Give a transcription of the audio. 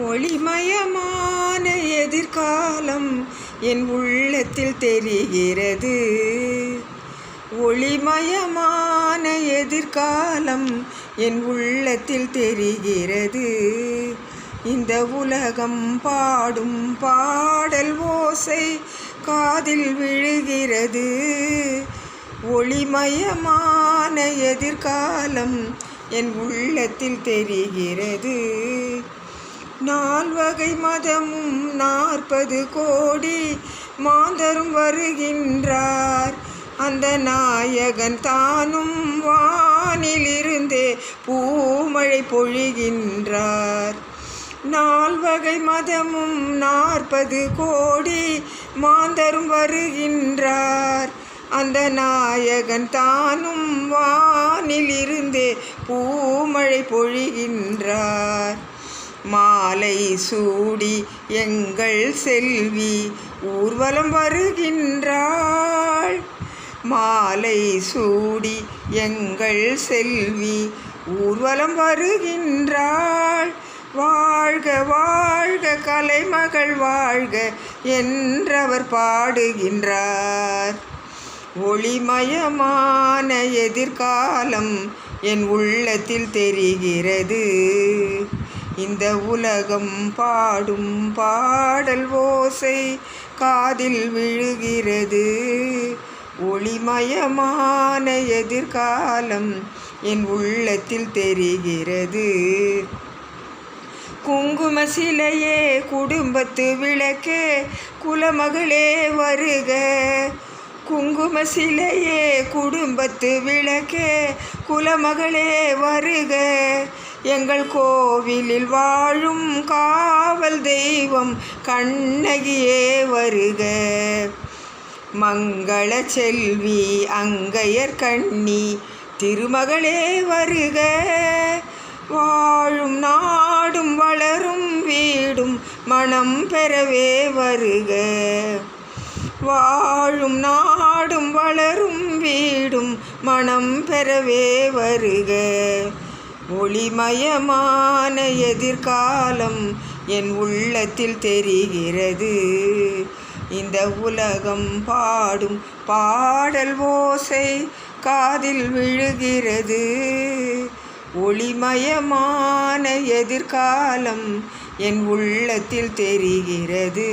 ஒளிமயமான எதிர்காலம் என் உள்ளத்தில் தெரிகிறது. ஒளிமயமான எதிர்காலம் என் உள்ளத்தில் தெரிகிறது. இந்த உலகம் பாடும் பாடல் ஓசை காதில் விழுகிறது. ஒளிமயமான எதிர்காலம் என் உள்ளத்தில் தெரிகிறது. 4 வகை மதமும் 40 கோடி மாந்தரும் வருகின்றார். அந்த நாயகன் தானும் வானிலிருந்தே பூமழை பொழிகின்றார். 4 வகை மதமும் 40 கோடி மாந்தரும் வருகின்றார். அந்த நாயகன் தானும் வானிலிருந்தே பூமழை பொழிகின்றார். மாலை சூடி எங்கள் செல்வி ஊர்வலம் வருகின்றாள். மாலை சூடி எங்கள் செல்வி ஊர்வலம் வருகின்றாள். வாழ்க வாழ்க கலைமகள் வாழ்க என்றவர் பாடுகின்றார். ஒளிமயமான எதிர்காலம் என் உள்ளத்தில் தெரிகிறது. இந்த உலகம் பாடும் பாடல் ஓசை காதில் விழுகிறது. ஒளிமயமான எதிர்காலம் என் உள்ளத்தில் தெரிகிறது. குங்கும சிலையே குடும்பத்து விளக்கே குலமகளே வருக. குங்கும சிலையே குடும்பத்து விளக்கே குலமகளே வருக. எங்கள் கோவிலில் வாழும் காவல் தெய்வம் கண்ணகியே வருக. மங்கள செல்வி அங்கையர் கண்ணி திருமகளே வருக. வாழும் நாடும் வளரும் வீடும் மனம் பெறவே வருக. வாழும் நாடும் வளரும் வீடும் மனம் பெறவே வருக. ஒளிமயமான எதிர்காலம் என் உள்ளத்தில் தெரிகிறது. இந்த உலகம் பாடும் பாடல் ஓசை காதில் விழுகிறது. ஒளிமயமான எதிர்காலம் என் உள்ளத்தில் தெரிகிறது.